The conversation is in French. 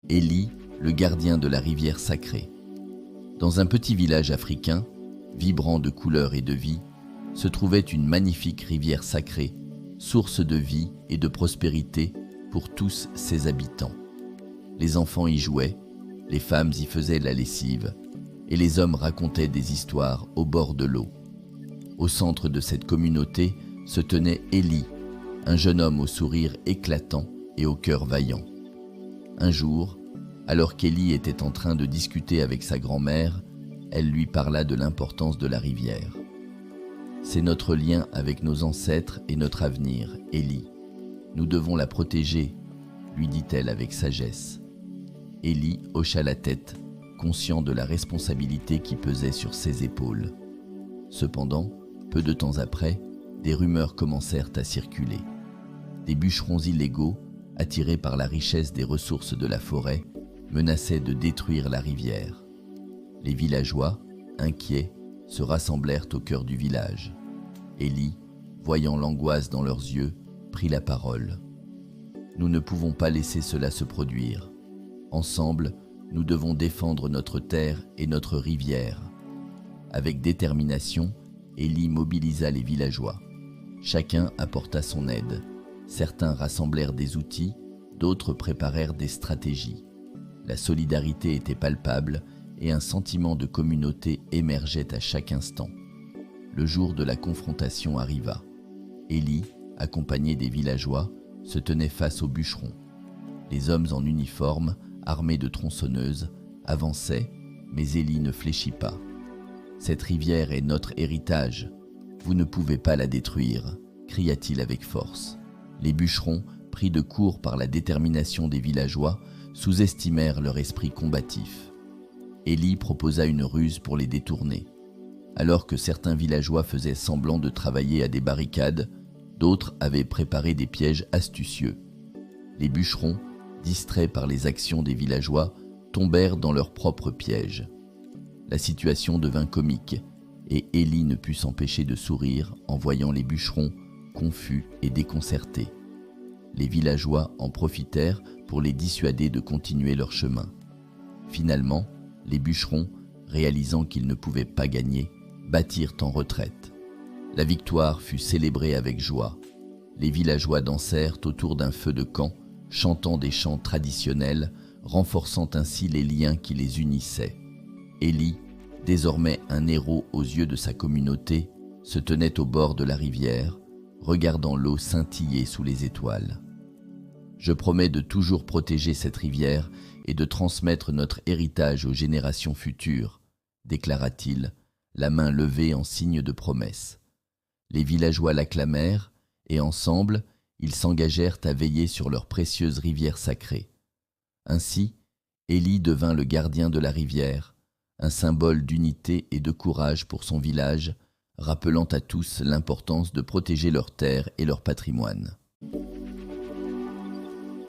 Élie, le gardien de la rivière sacrée. Dans un petit village africain, vibrant de couleurs et de vie, se trouvait une magnifique rivière sacrée, source de vie et de prospérité pour tous ses habitants. Les enfants y jouaient, les femmes y faisaient la lessive, et les hommes racontaient des histoires au bord de l'eau. Au centre de cette communauté se tenait Élie, un jeune homme au sourire éclatant et au cœur vaillant. Un jour, alors qu'Élie était en train de discuter avec sa grand-mère, elle lui parla de l'importance de la rivière. « C'est notre lien avec nos ancêtres et notre avenir, Élie. Nous devons la protéger, » lui dit-elle avec sagesse. Élie hocha la tête, conscient de la responsabilité qui pesait sur ses épaules. Cependant, peu de temps après, des rumeurs commencèrent à circuler. Des bûcherons illégaux, attirés par la richesse des ressources de la forêt, menaçaient de détruire la rivière. Les villageois, inquiets, se rassemblèrent au cœur du village. Élie, voyant l'angoisse dans leurs yeux, prit la parole. « Nous ne pouvons pas laisser cela se produire. Ensemble, nous devons défendre notre terre et notre rivière. » Avec détermination, Élie mobilisa les villageois. Chacun apporta son aide. Certains rassemblèrent des outils, d'autres préparèrent des stratégies. La solidarité était palpable et un sentiment de communauté émergeait à chaque instant. Le jour de la confrontation arriva. Élie, accompagné des villageois, se tenait face aux bûcherons. Les hommes en uniforme, armés de tronçonneuses, avançaient, mais Élie ne fléchit pas. « Cette rivière est notre héritage. Vous ne pouvez pas la détruire », cria-t-il avec force. Les bûcherons, pris de court par la détermination des villageois, sous-estimèrent leur esprit combatif. Élie proposa une ruse pour les détourner. Alors que certains villageois faisaient semblant de travailler à des barricades, d'autres avaient préparé des pièges astucieux. Les bûcherons, distraits par les actions des villageois, tombèrent dans leurs propres pièges. La situation devint comique, et Élie ne put s'empêcher de sourire en voyant les bûcherons confus et déconcertés. Les villageois en profitèrent pour les dissuader de continuer leur chemin. Finalement, les bûcherons, réalisant qu'ils ne pouvaient pas gagner, battirent en retraite. La victoire fut célébrée avec joie. Les villageois dansèrent autour d'un feu de camp, chantant des chants traditionnels, renforçant ainsi les liens qui les unissaient. Élie, désormais un héros aux yeux de sa communauté, se tenait au bord de la rivière, regardant l'eau scintiller sous les étoiles. « Je promets de toujours protéger cette rivière et de transmettre notre héritage aux générations futures, » déclara-t-il, la main levée en signe de promesse. Les villageois l'acclamèrent et ensemble, ils s'engagèrent à veiller sur leur précieuse rivière sacrée. Ainsi, Élie devint le gardien de la rivière, un symbole d'unité et de courage pour son village, rappelant à tous l'importance de protéger leurs terres et leur patrimoine.